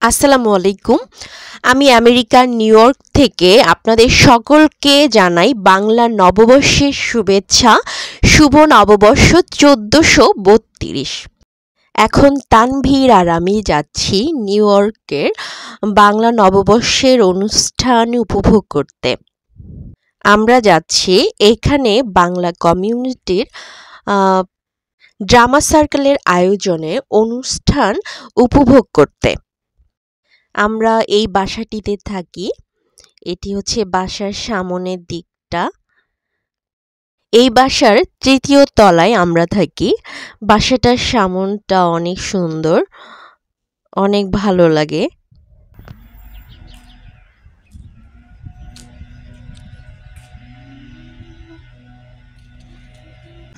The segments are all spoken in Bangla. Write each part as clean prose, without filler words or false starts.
আসসালামু আলাইকুম। আমি আমেরিকার নিউ ইয়র্ক থেকে আপনাদের সকলকে জানাই বাংলা নববর্ষের শুভেচ্ছা। শুভ নববর্ষ ১৪৩২। এখন তানভীর আর আমি যাচ্ছি নিউ ইয়র্কের বাংলা নববর্ষের অনুষ্ঠান উপভোগ করতে। আমরা যাচ্ছি এখানে বাংলা কমিউনিটির ড্রামা সার্কেলের আয়োজনে অনুষ্ঠান উপভোগ করতে। আমরা এই বাসাটিতে থাকি। এটি হচ্ছে বাসার সামনের দিকটা। এই বাসার ৩য় তলায় আমরা থাকি। বাসাটার সামনটা অনেক সুন্দর, অনেক ভালো লাগে।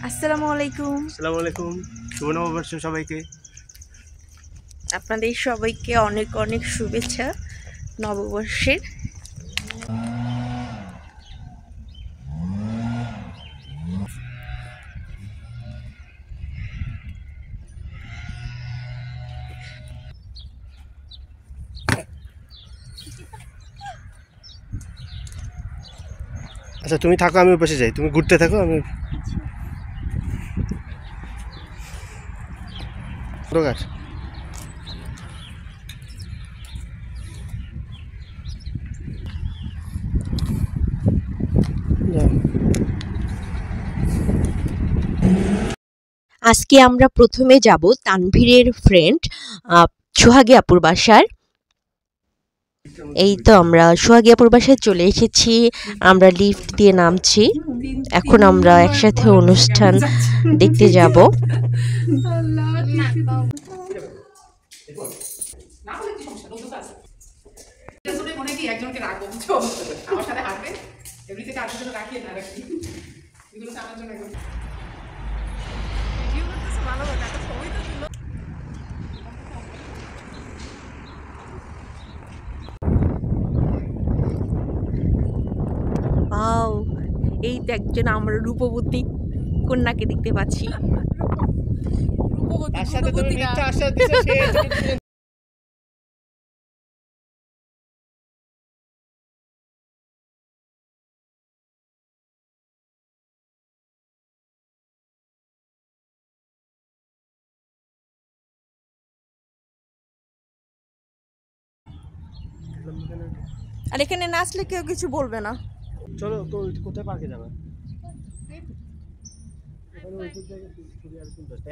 আসসালামু আলাইকুম। আসসালামু আলাইকুম। শুভ নববর্ষ সবাইকে। আপনাদের সবাইকে অনেক অনেক শুভেচ্ছা নববর্ষের। আচ্ছা তুমি থাকো, আমি বসে যাই, তুমি ঘুরতে থাকো, আমি দোকান। আজকে আমরা প্রথমে যাব তানভীরের ফ্রেন্ড সোহাগী আপুর বাসার। এই তো আমরা সোহাগী আপুর বাসায় চলে এসেছি। আমরা লিফট দিয়ে নামছি। এখন আমরা একসাথে অনুষ্ঠান দেখতে যাব। এই তো একজন আমরা রূপবতী কন্যাকে দেখতে পাচ্ছি। আর এখানে নাচলে কেউ কিছু বলবে না। চলো তো কোথায় পার্কে যাবে?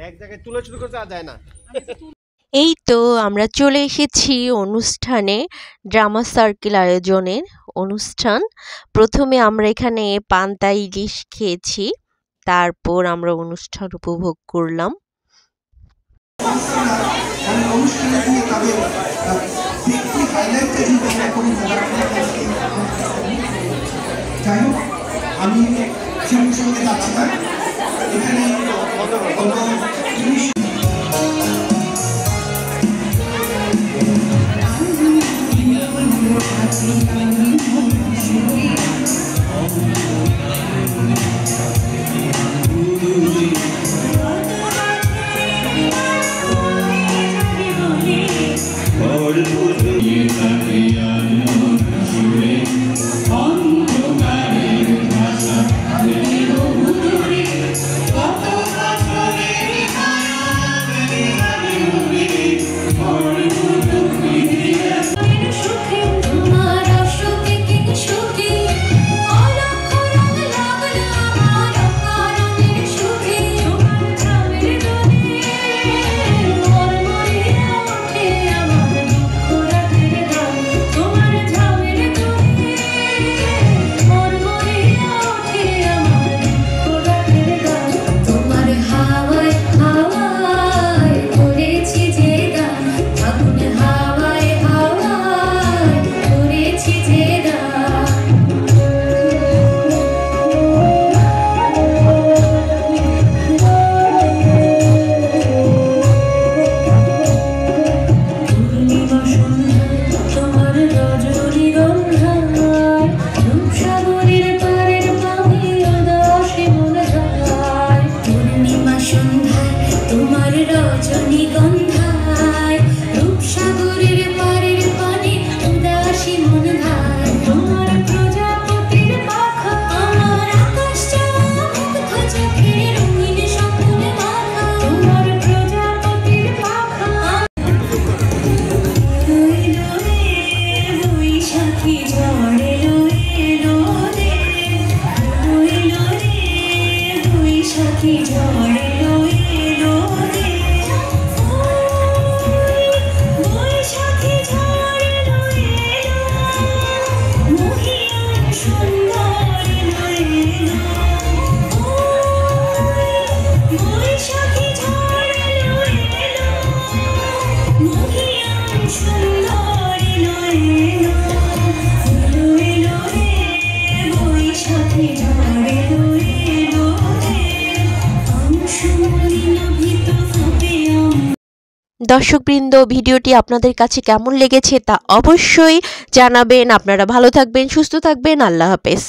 এক জায়গায় তুলে শুরু করতে যায় না। এই তো আমরা চলে এসেছি অনুষ্ঠানে, ড্রামা সার্কেল আয়োজনের অনুষ্ঠান। প্রথমে আমরা এখানে পান্তা ইলিশ খেয়েছি, তারপর আমরা অনুষ্ঠান উপভোগ করলাম। আমি সঙ্গে যাচ্ছি না এখানে তোমার রজনীগন্ধায় রূপসাগরের পারে বৈশাখী ঝড় এলো এলো রে বৈশাখী ঝড় এলো এলো মহিয়ান সুন্দর এলো এলো বৈশাখী ঝড় এলো এলো মহিয়ান সুন্দর এলো এলো এলো এলো রে বৈশাখী ঝড় এলো এলো রে অংশুমনি লোভিত হবে দর্শকবৃন্দ, ভিডিওটি আপনাদের কাছে কেমন লেগেছে তা অবশ্যই জানাবেন। আপনারা ভালো থাকবেন, সুস্থ থাকবেন। আল্লাহ হাফেজ।